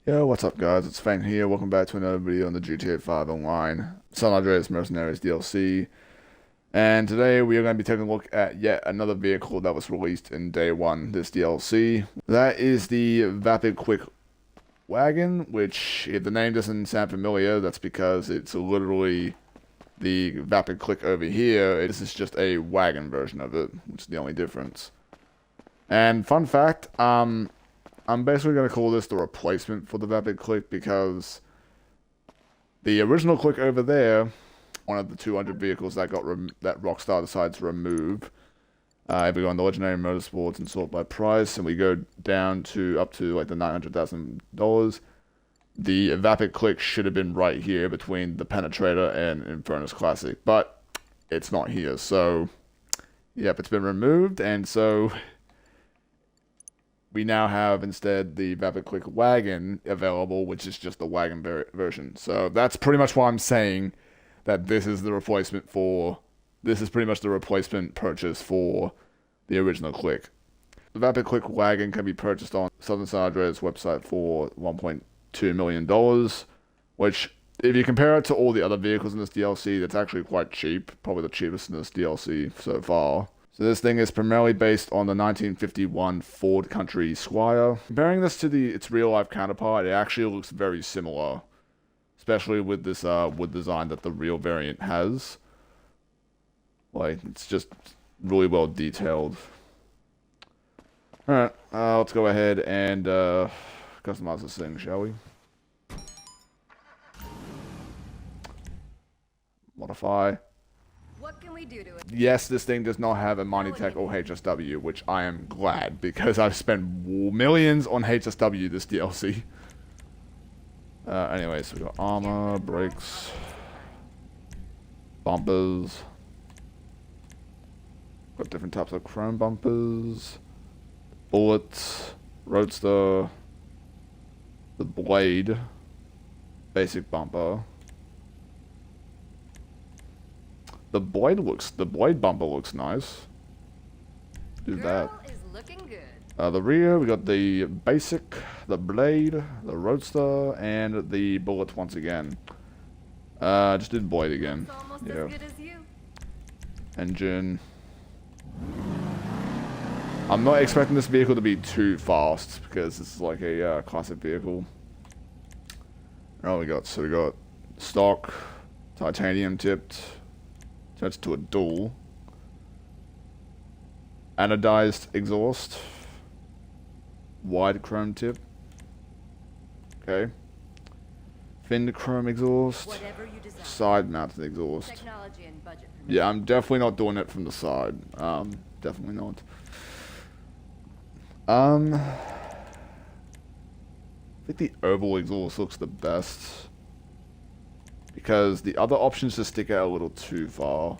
Yo, what's up guys, it's Fang here, welcome back to another video on the GTA 5 Online San Andreas Mercenaries DLC. And today we are going to be taking a look at yet another vehicle that was released in day one, this DLC. That is the Vapid Clique Wagon, which if the name doesn't sound familiar, that's because it's literally the Vapid Clique over here. This is just a wagon version of it, which is the only difference. And fun fact, I'm basically going to call this the replacement for the Vapid Clique because the original Clique over there, one of the 200 vehicles that that Rockstar decided to remove. If we go on the Legendary Motorsports and sort by price, and we go down to up to like the $900,000, the Vapid Clique should have been right here between the Penetrator and Infernus Classic, but it's not here. So, yep, it's been removed, and so we now have instead the Vapid Clique Wagon available, which is just the wagon version. So that's pretty much why I'm saying that this is the replacement for. This is pretty much the replacement purchase for the original Clique. The Vapid Clique Wagon can be purchased on Southern San Andreas website for $1.2 million, which, if you compare it to all the other vehicles in this DLC, that's actually quite cheap. Probably the cheapest in this DLC so far. So this thing is primarily based on the 1951 Ford Country Squire. Comparing this to its real-life counterpart, it actually looks very similar, especially with this wood design that the real variant has. Like, it's just really well detailed. Alright, let's go ahead and customize this thing, shall we? Modify. What can we do to it? Yes, this thing does not have a Minitech or HSW, which I am glad, because I've spent millions on HSW this DLC. Anyways, we got armor, brakes, bumpers. Got different types of chrome bumpers, bullets, roadster, the blade, basic bumper. The blade bumper looks nice. Do that. Is looking good. The rear, we got the basic, the blade, the roadster, and the bullets once again. Just did blade again. It's almost Yeah. as good as you. Engine. I'm not expecting this vehicle to be too fast because this is like a classic vehicle. Oh, we got stock, titanium tipped. Turns to a dual. Anodized exhaust. Wide chrome tip. Okay. Finned chrome exhaust. Whatever you desire. Side mounted exhaust. Technology and budget permission. Yeah, I'm definitely not doing it from the side. Definitely not. I think the oval exhaust looks the best, because the other options just stick out a little too far.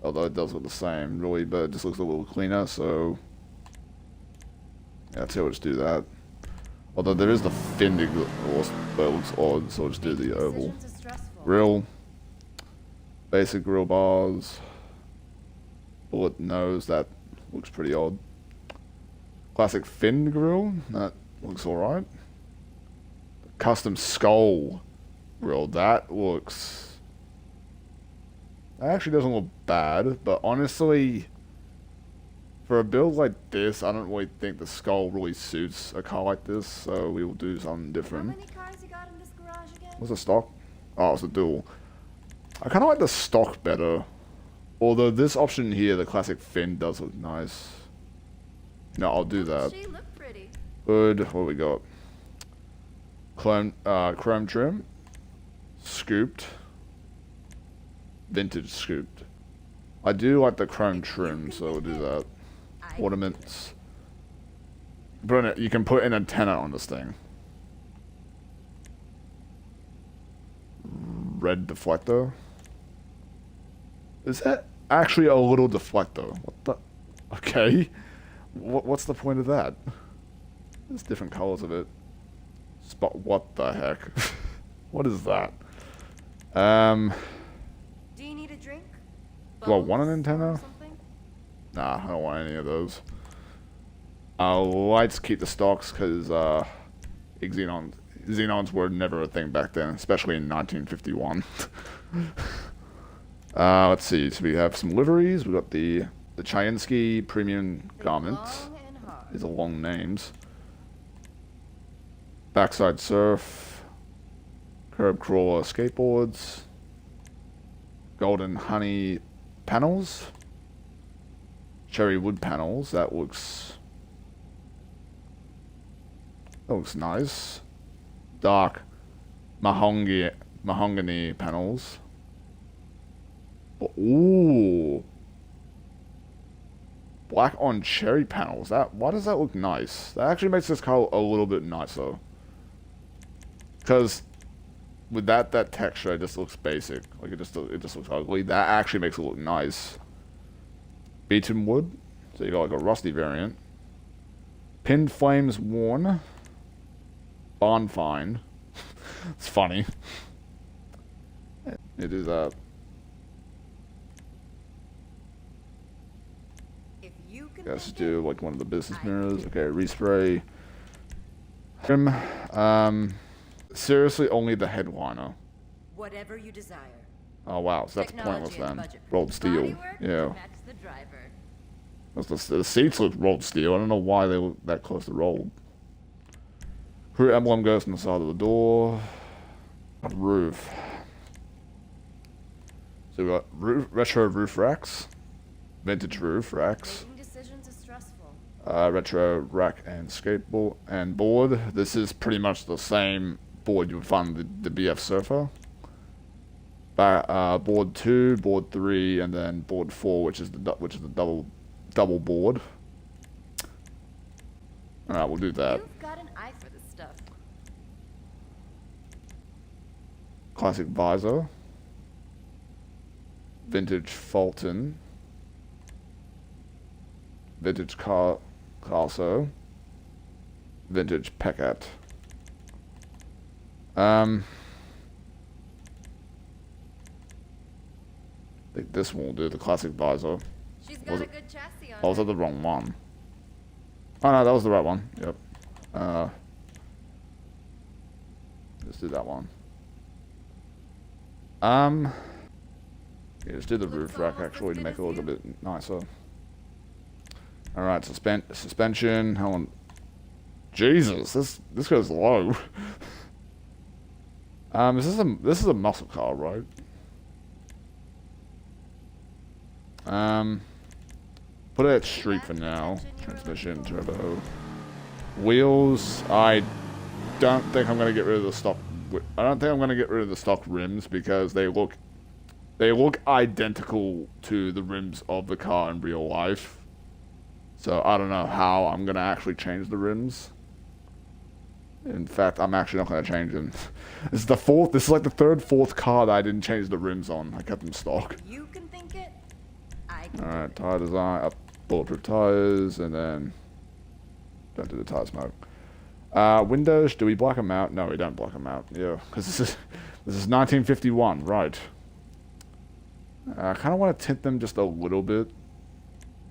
Although it does look the same, really, but it just looks a little cleaner, so yeah, I'd say we'll just do that. Although there is the finned exhaust, but it looks odd, so we'll just do the oval. Grill. Basic grill bars. Bullet nose, that looks pretty odd. Classic finned grill, that looks alright. Custom skull grill, that actually doesn't look bad, but honestly, for a build like this, I don't really think the skull really suits a car like this, so we will do something different. How many cars you got in this garage again? What's the stock? Oh, it's a dual. I kind of like the stock better. Although this option here, the classic fin, does look nice. No, I'll do that. She looked pretty. Good. What do we got? Chrome trim. Scooped. Vintage scooped. I do like the chrome trim, so we'll do that. Ornaments. You can put an antenna on this thing. Red deflector. Is that actually a little deflector? What the? Okay. What's the point of that? There's different colors of it. Spot. What the heck? What is that? Do you need a drink? Do I want an antenna? Something? Nah, I don't want any of those. Let's keep the stocks because Xenons were never a thing back then, especially in 1951. Let's see. So we have some liveries. We got the Chayinsky Premium Garments. These are long names. Backside Surf. Curb Crawler Skateboards. Golden Honey Panels. Cherry Wood Panels. That looks nice. Dark mahogany panels. Ooh. Black on cherry panels. Why does that look nice? That actually makes this car a little bit nicer. Because with that texture, it just looks basic. Like it just looks ugly. That actually makes it look nice. Beaten wood. So you got like a rusty variant. Pinned flames worn. Barn find. It's funny. It is let's do like one of the business mirrors. Okay, respray. Trim. Seriously, only the headliner. Whatever you desire. Oh wow, so that's pointless then. Rolled steel. Yeah. The seats look rolled steel. I don't know why they look that close to rolled. Crew emblem goes on the side of the door. Roof. So we got retro roof racks. Vintage roof racks. Retro rack and skateboard and board. This is pretty much the same board you would find the BF Surfer. Board 2, board 3, and then board 4, which is the double board. All right, we'll do that. You've got an eye for this stuff. Classic visor. Vintage Fulton. Vintage Carso. Vintage Pecat. I think this one will do, the classic visor. She's got a good chassis on Oh, was that the wrong one? Oh no, that was the right one. Yep. Let's do that one. Yeah, let's do the roof rack actually to make it look a bit nicer. Alright, suspension. Hold on. Jesus, this goes low. This is a muscle car, right? Put it at street for now. Transmission, turbo. Wheels, I don't think I'm gonna get rid of the stock. I don't think I'm gonna get rid of the stock rims because they look identical to the rims of the car in real life. So I don't know how I'm gonna actually change the rims. In fact, I'm actually not gonna change them. This is like the fourth car that I didn't change the rims on. I kept them stock. You can think it. I can. Alright, tire design, up bulletproof tires, and then don't do the tire smoke. Windows, do we black them out? No, we don't black them out. Yeah, because this is 1951, right? I kind of want to tint them just a little bit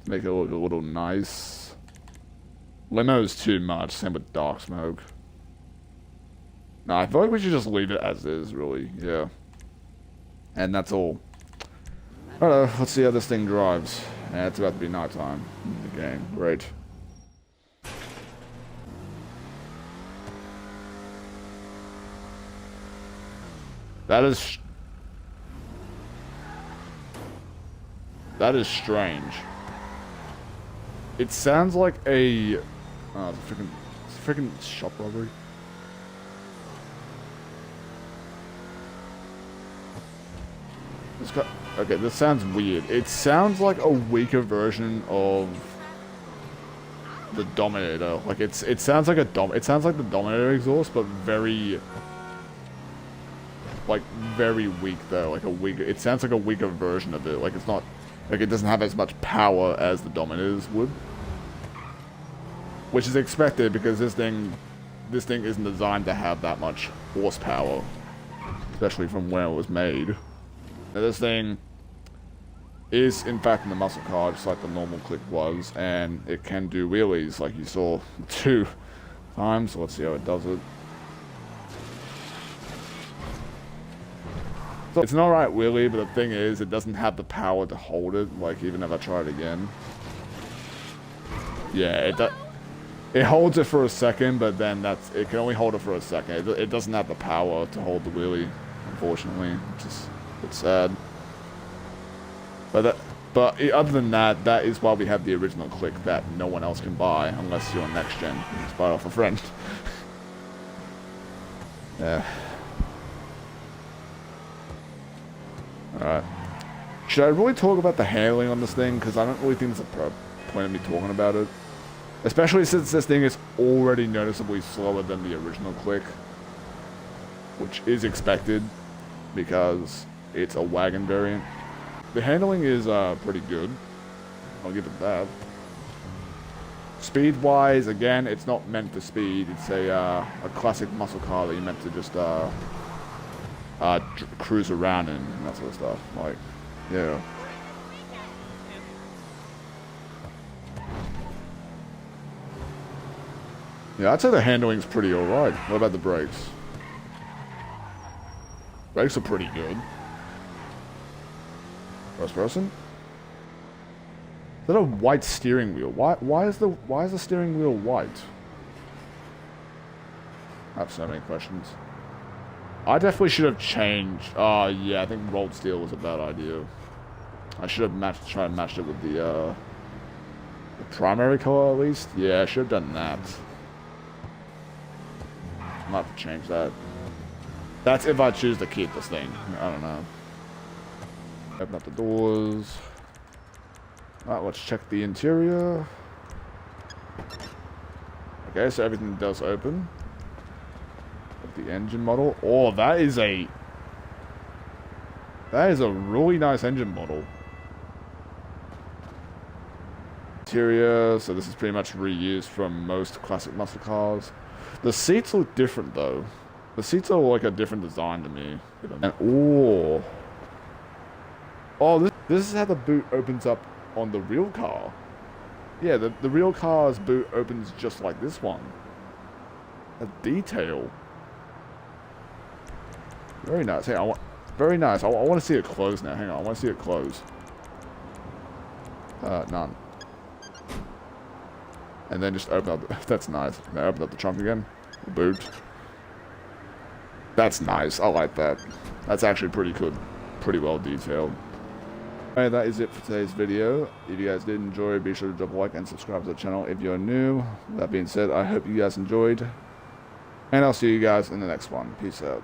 to make it look a little nice. Limo's too much. Same with dark smoke. No, I feel like we should just leave it as is, really. Yeah. And that's all. Alright, let's see how this thing drives. Yeah, it's about to be nighttime in the game. Great. That is strange. It sounds like a freaking shop robbery. Okay, this sounds weird. It sounds like a weaker version of the Dominator. Like it sounds like it sounds like the Dominator exhaust, but very weak though. Like it sounds like a weaker version of it. Like it's not, like it doesn't have as much power as the Dominators would. Which is expected because this thing isn't designed to have that much horsepower. Especially from when it was made. Now this thing, is in fact in the muscle car, just like the normal Clique was, and it can do wheelies like you saw 2 times. So let's see how it does it. So it's an alright wheelie, but the thing is, it doesn't have the power to hold it. Like even if I try it again, yeah, it holds it for a second, but then it can only hold it for a second. It doesn't have the power to hold the wheelie, unfortunately, which is a bit sad. But other than that, that is why we have the original Clique that no one else can buy unless you're on next gen. You just buy it off a friend. Yeah. Alright. Should I really talk about the handling on this thing? Because I don't really think there's a point of me talking about it. Especially since this thing is already noticeably slower than the original Clique. Which is expected, because it's a wagon variant. The handling is pretty good. I'll give it that. Speed-wise, again, it's not meant for speed. It's a classic muscle car that you're meant to just cruise around in and that sort of stuff. Like, yeah. Yeah, I'd say the handling's pretty alright. What about the brakes? Brakes are pretty good. First person? Is that a white steering wheel? Why is the steering wheel white? I have so many questions. I definitely should have changed. Yeah, I think rolled steel was a bad idea. I should have tried and matched it with the primary color at least. Yeah, I should have done that. I might have to change that. That's if I choose to keep this thing. I don't know. Open up the doors. Alright, let's check the interior. Okay, so everything does open. The engine model. Oh, that is a really nice engine model. Interior, so this is pretty much reused from most classic muscle cars. The seats look different though. The seats are like a different design to me. And this is how the boot opens up on the real car. Yeah, the real car's boot opens just like this one. A detail. Very nice. Hang on, very nice. I want to see it close now. Hang on, I want to see it close. None. And then just open up. That's nice. Now open up the trunk again. The boot. That's nice. I like that. That's actually pretty good. Pretty well detailed. Alright, that is it for today's video. If you guys did enjoy, be sure to drop a like and subscribe to the channel if you're new. That being said, I hope you guys enjoyed. And I'll see you guys in the next one. Peace out.